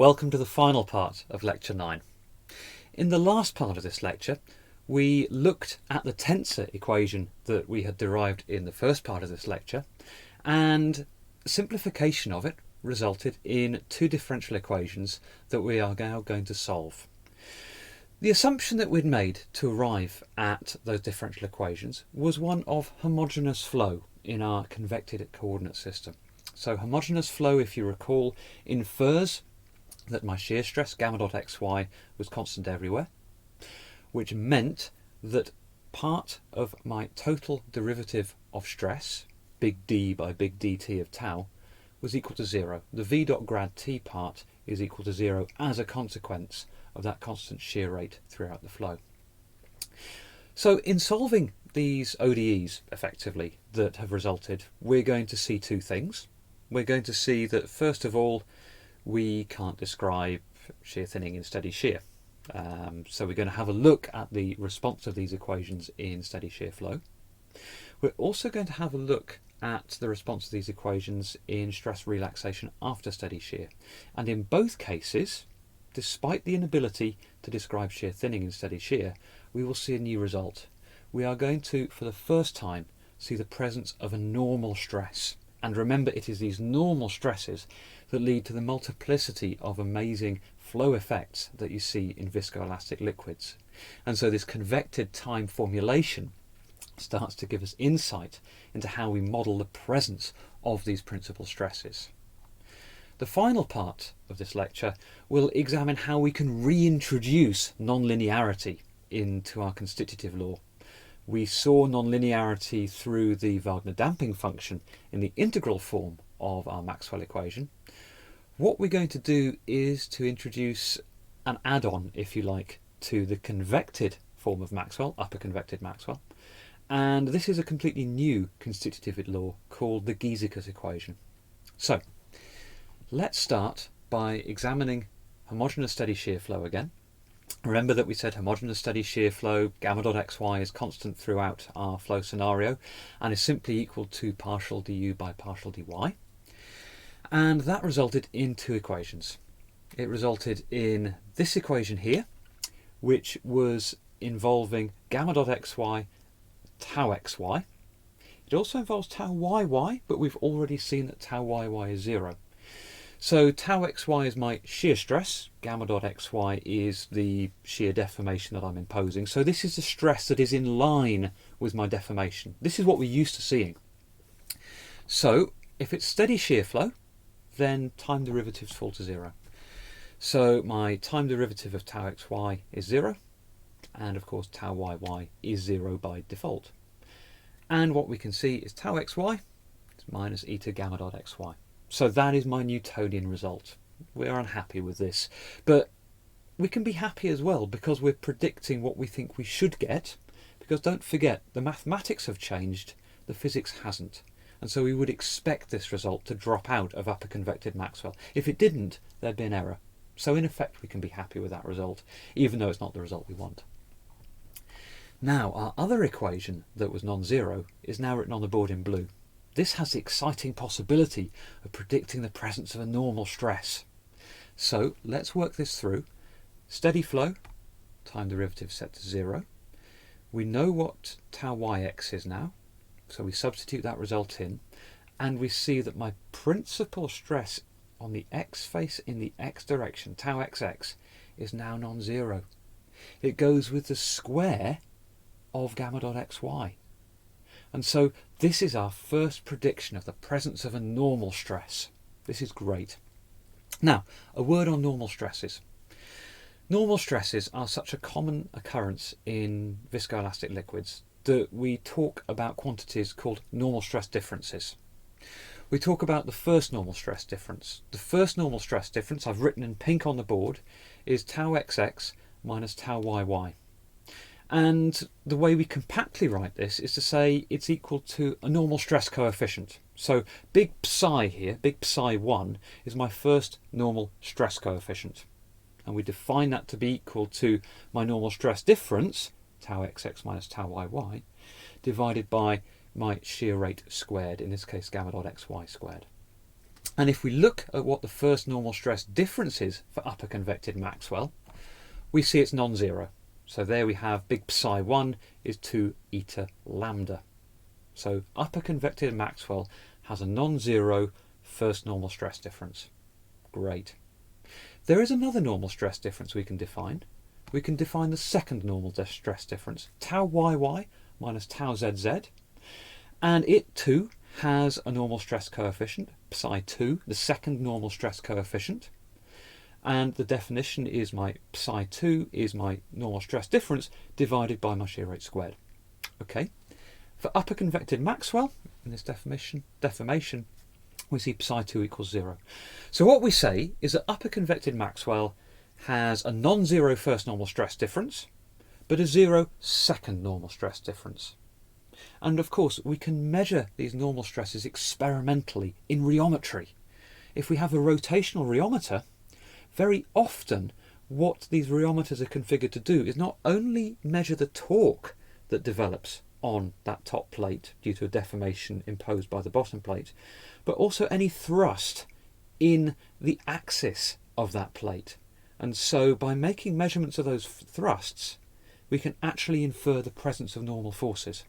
Welcome to the final part of Lecture 9. In the last part of this lecture, we looked at the tensor equation that we had derived in the first part of this lecture, and simplification of it resulted in two differential equations that we are now going to solve. The assumption that we'd made to arrive at those differential equations was one of homogeneous flow in our convected coordinate system. So homogeneous flow, if you recall, infers that my shear stress gamma dot xy was constant everywhere, which meant that part of my total derivative of stress, big D by big dt of tau, was equal to 0. The v dot grad t part is equal to 0 as a consequence of that constant shear rate throughout the flow. So in solving these ODEs effectively that have resulted, we're going to see two things. We're going to see that first of all, we can't describe shear thinning in steady shear. So we're going to have a look at the response of these equations in steady shear flow. We're also going to have a look at the response of these equations in stress relaxation after steady shear. And in both cases, despite the inability to describe shear thinning in steady shear, we will see a new result. We are going to, for the first time, see the presence of a normal stress. And remember, it is these normal stresses that lead to the multiplicity of amazing flow effects that you see in viscoelastic liquids. And so this convected time formulation starts to give us insight into how we model the presence of these principal stresses. The final part of this lecture will examine how we can reintroduce nonlinearity into our constitutive law. We saw nonlinearity through the Wagner damping function in the integral form of our Maxwell equation. What we're going to do is to introduce an add-on, if you like, to the convected form of Maxwell, upper convected Maxwell. And this is a completely new constitutive law called the Giesecke's equation. So, let's start by examining homogeneous steady shear flow again. Remember that we said homogeneous steady shear flow, gamma dot xy is constant throughout our flow scenario and is simply equal to partial du by partial dy. And that resulted in two equations. It resulted in this equation here, which was involving gamma dot xy, tau xy. It also involves tau yy, but we've already seen that tau yy is 0. So tau xy is my shear stress, gamma dot xy is the shear deformation that I'm imposing. So this is the stress that is in line with my deformation. This is what we're used to seeing. So if it's steady shear flow, then time derivatives fall to 0. So my time derivative of tau xy is 0, and of course tau yy is 0 by default. And what we can see is tau xy is minus eta gamma dot xy. So that is my Newtonian result. We're unhappy with this, but we can be happy as well because we're predicting what we think we should get, because don't forget, the mathematics have changed, the physics hasn't. And so we would expect this result to drop out of upper convected Maxwell. If it didn't, there'd be an error. So in effect, we can be happy with that result, even though it's not the result we want. Now, our other equation that was non-zero is now written on the board in blue. This has the exciting possibility of predicting the presence of a normal stress. So let's work this through. Steady flow, time derivative set to 0. We know what tau yx is now, so we substitute that result in, and we see that my principal stress on the x face in the x direction, tau xx, is now non-zero. It goes with the square of gamma dot xy. And so this is our first prediction of the presence of a normal stress. This is great. Now, a word on normal stresses. Normal stresses are such a common occurrence in viscoelastic liquids that we talk about quantities called normal stress differences. We talk about the first normal stress difference. The first normal stress difference, I've written in pink on the board, is tau xx minus tau yy. And the way we compactly write this is to say it's equal to a normal stress coefficient. So big psi here, big psi 1, is my first normal stress coefficient. And we define that to be equal to my normal stress difference, tau xx minus tau yy, divided by my shear rate squared, in this case gamma dot xy squared. And if we look at what the first normal stress difference is for upper convected Maxwell, we see it's non-zero. So there we have big psi1 is 2 eta lambda. So upper convected Maxwell has a non-zero first normal stress difference. Great. There is another normal stress difference we can define. We can define the second normal stress difference, tau yy minus tau zz, and it too has a normal stress coefficient, psi2, the second normal stress coefficient, and the definition is my psi2 is my normal stress difference divided by my shear rate squared. Okay. For upper convected Maxwell, in this deformation, we see psi2 equals 0. So what we say is that upper convected Maxwell has a non-zero first normal stress difference, but a 0 second normal stress difference. And of course, we can measure these normal stresses experimentally in rheometry. If we have a rotational rheometer, very often what these rheometers are configured to do is not only measure the torque that develops on that top plate due to a deformation imposed by the bottom plate, but also any thrust in the axis of that plate. And so by making measurements of those thrusts, we can actually infer the presence of normal forces.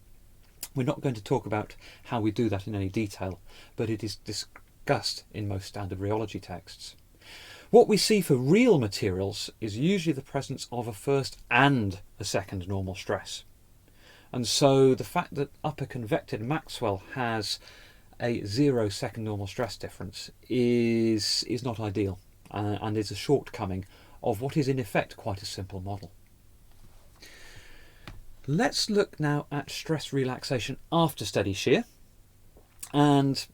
We're not going to talk about how we do that in any detail, but it is discussed in most standard rheology texts. What we see for real materials is usually the presence of a first and a second normal stress. And so the fact that upper convected Maxwell has a 0 second normal stress difference is not ideal and is a shortcoming of what is in effect quite a simple model. Let's look now at stress relaxation after steady shear, and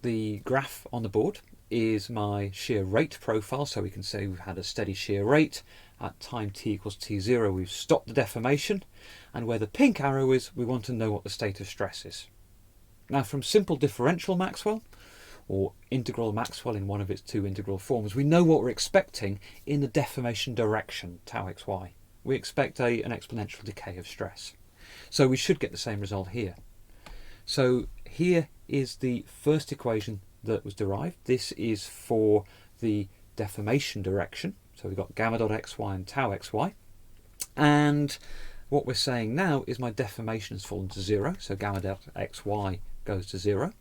the graph on the board is my shear rate profile, so we can say we've had a steady shear rate. At time t equals t0 we've stopped the deformation, and where the pink arrow is we want to know what the state of stress is. Now from simple differential Maxwell, or integral Maxwell in one of its two integral forms, we know what we're expecting in the deformation direction, tau xy. We expect an exponential decay of stress. So we should get the same result here. So here is the first equation that was derived. This is for the deformation direction. So we've got gamma dot xy and tau xy. And what we're saying now is my deformation has fallen to 0. So gamma dot xy goes to 0.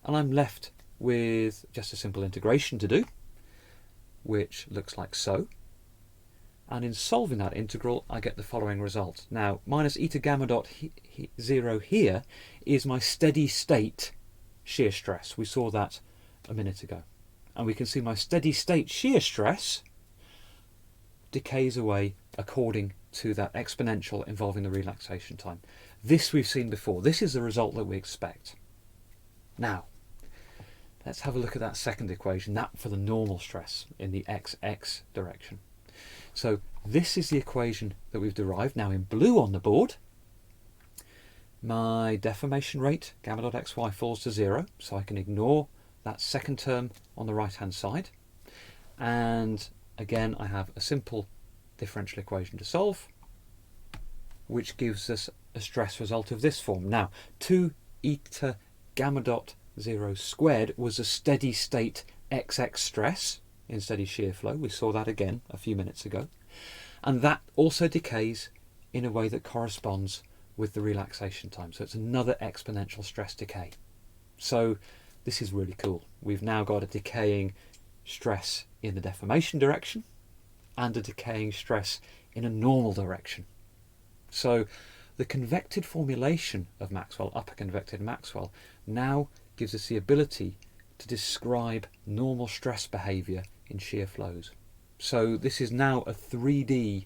And I'm left with just a simple integration to do, which looks like so. And in solving that integral, I get the following result. Now, minus eta gamma dot 0 here is my steady state shear stress. We saw that a minute ago. And we can see my steady state shear stress decays away according to that exponential involving the relaxation time. This we've seen before. This is the result that we expect. Now, let's have a look at that second equation, that for the normal stress in the xx direction. So this is the equation that we've derived now in blue on the board. My deformation rate, gamma dot xy, falls to 0, so I can ignore that second term on the right hand side. And again, I have a simple differential equation to solve, which gives us a stress result of this form. Now, 2 eta gamma dot 0 squared was a steady state xx stress in steady shear flow. We saw that again a few minutes ago. And that also decays in a way that corresponds with the relaxation time. So it's another exponential stress decay. So this is really cool. We've now got a decaying stress in the deformation direction and a decaying stress in a normal direction. So the convected formulation of Maxwell, upper convected Maxwell, now gives us the ability to describe normal stress behaviour in shear flows. So this is now a 3D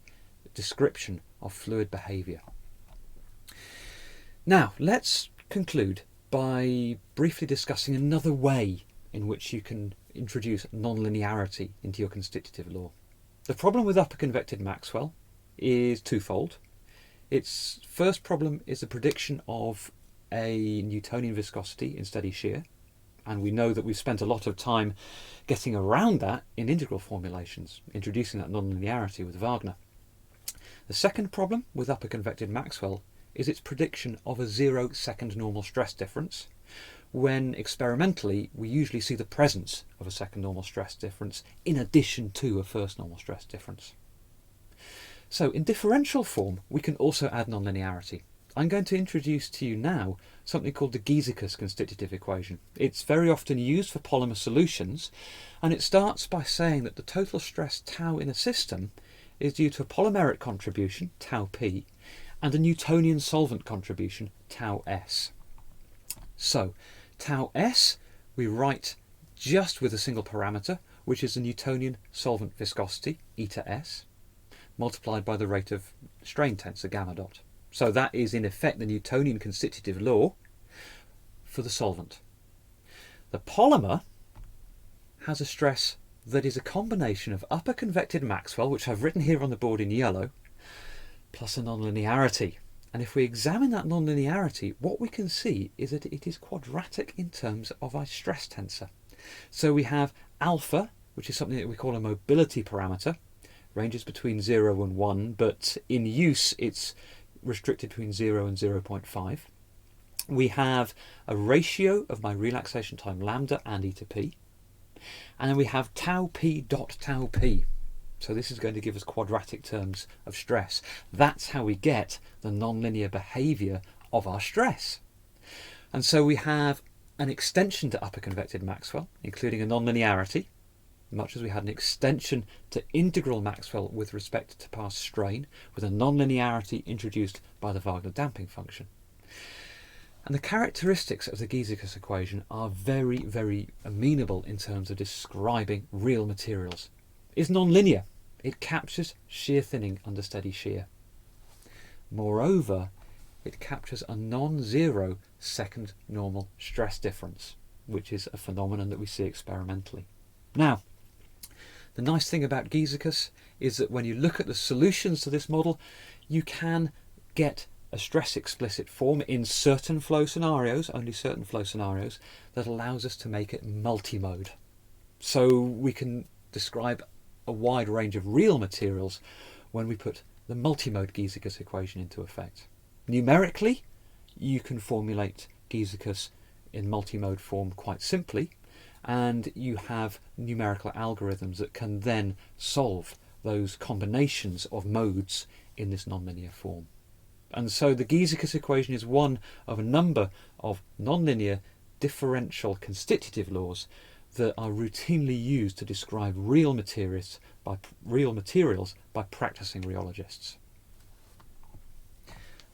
description of fluid behaviour. Now let's conclude by briefly discussing another way in which you can introduce nonlinearity into your constitutive law. The problem with upper convected Maxwell is twofold. Its first problem is the prediction of a Newtonian viscosity in steady shear, and we know that we've spent a lot of time getting around that in integral formulations, introducing that nonlinearity with Wagner. The second problem with upper convected Maxwell is its prediction of a 0 second normal stress difference, when experimentally we usually see the presence of a second normal stress difference in addition to a first normal stress difference. So in differential form we can also add nonlinearity. I'm going to introduce to you now something called the Giesecke's constitutive equation. It's very often used for polymer solutions, and it starts by saying that the total stress tau in a system is due to a polymeric contribution, tau p, and a Newtonian solvent contribution, tau s. So tau s we write just with a single parameter, which is the Newtonian solvent viscosity, eta s, multiplied by the rate of strain tensor, gamma dot. So that is in effect the Newtonian constitutive law for the solvent. The polymer has a stress that is a combination of upper convected Maxwell, which I've written here on the board in yellow, plus a nonlinearity. And if we examine that nonlinearity, what we can see is that it is quadratic in terms of our stress tensor. So we have alpha, which is something that we call a mobility parameter, ranges between 0 and 1, but in use it's restricted between 0 and 0.5. We have a ratio of my relaxation time lambda and eta p, and then we have tau p dot tau p. So this is going to give us quadratic terms of stress. That's how we get the nonlinear behaviour of our stress. And so we have an extension to upper convected Maxwell, including a nonlinearity, much as we had an extension to integral Maxwell with respect to past strain, with a nonlinearity introduced by the Wagner damping function. And the characteristics of the Giesecke's equation are very, very amenable in terms of describing real materials. It's nonlinear. It captures shear thinning under steady shear. Moreover, it captures a non-zero second normal stress difference, which is a phenomenon that we see experimentally. Now, the nice thing about Giesecke's is that when you look at the solutions to this model, you can get a stress explicit form in certain flow scenarios, only certain flow scenarios, that allows us to make it multimode. So we can describe a wide range of real materials when we put the multimode Giesecke's equation into effect. Numerically, you can formulate Giesecke's in multimode form quite simply, and you have numerical algorithms that can then solve those combinations of modes in this nonlinear form. And so the Giesecke's equation is one of a number of nonlinear differential constitutive laws that are routinely used to describe real materials by practicing rheologists.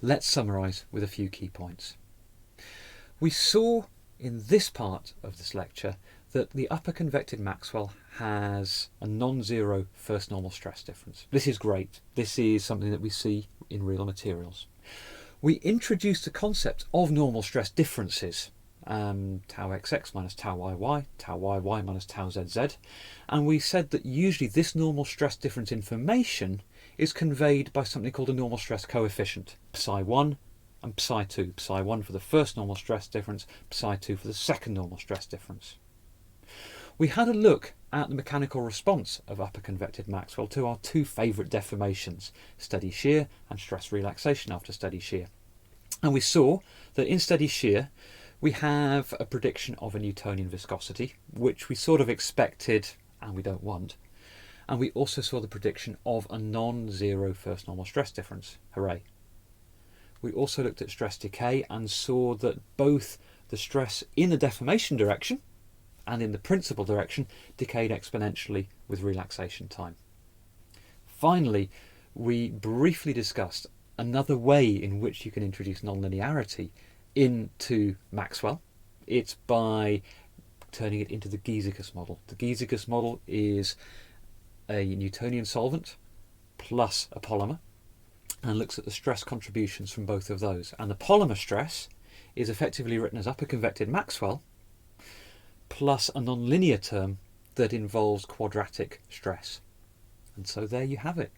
Let's summarise with a few key points. We saw in this part of this lecture that the upper convected Maxwell has a non-zero first normal stress difference. This is great. This is something that we see in real materials. We introduced the concept of normal stress differences, tau xx minus tau yy minus tau zz, and we said that usually this normal stress difference information is conveyed by something called a normal stress coefficient, psi1 and psi2, psi1 for the first normal stress difference, psi2 for the second normal stress difference. We had a look at the mechanical response of upper convected Maxwell to our two favourite deformations, steady shear and stress relaxation after steady shear. And we saw that in steady shear we have a prediction of a Newtonian viscosity, which we sort of expected and we don't want. And we also saw the prediction of a non-zero first normal stress difference. Hooray. We also looked at stress decay and saw that both the stress in the deformation direction and in the principal direction decayed exponentially with relaxation time. Finally, we briefly discussed another way in which you can introduce nonlinearity into Maxwell. It's by turning it into the Giesecke's model. The Giesecke's model is a Newtonian solvent plus a polymer and looks at the stress contributions from both of those. And the polymer stress is effectively written as upper convected Maxwell plus a nonlinear term that involves quadratic stress. And so there you have it.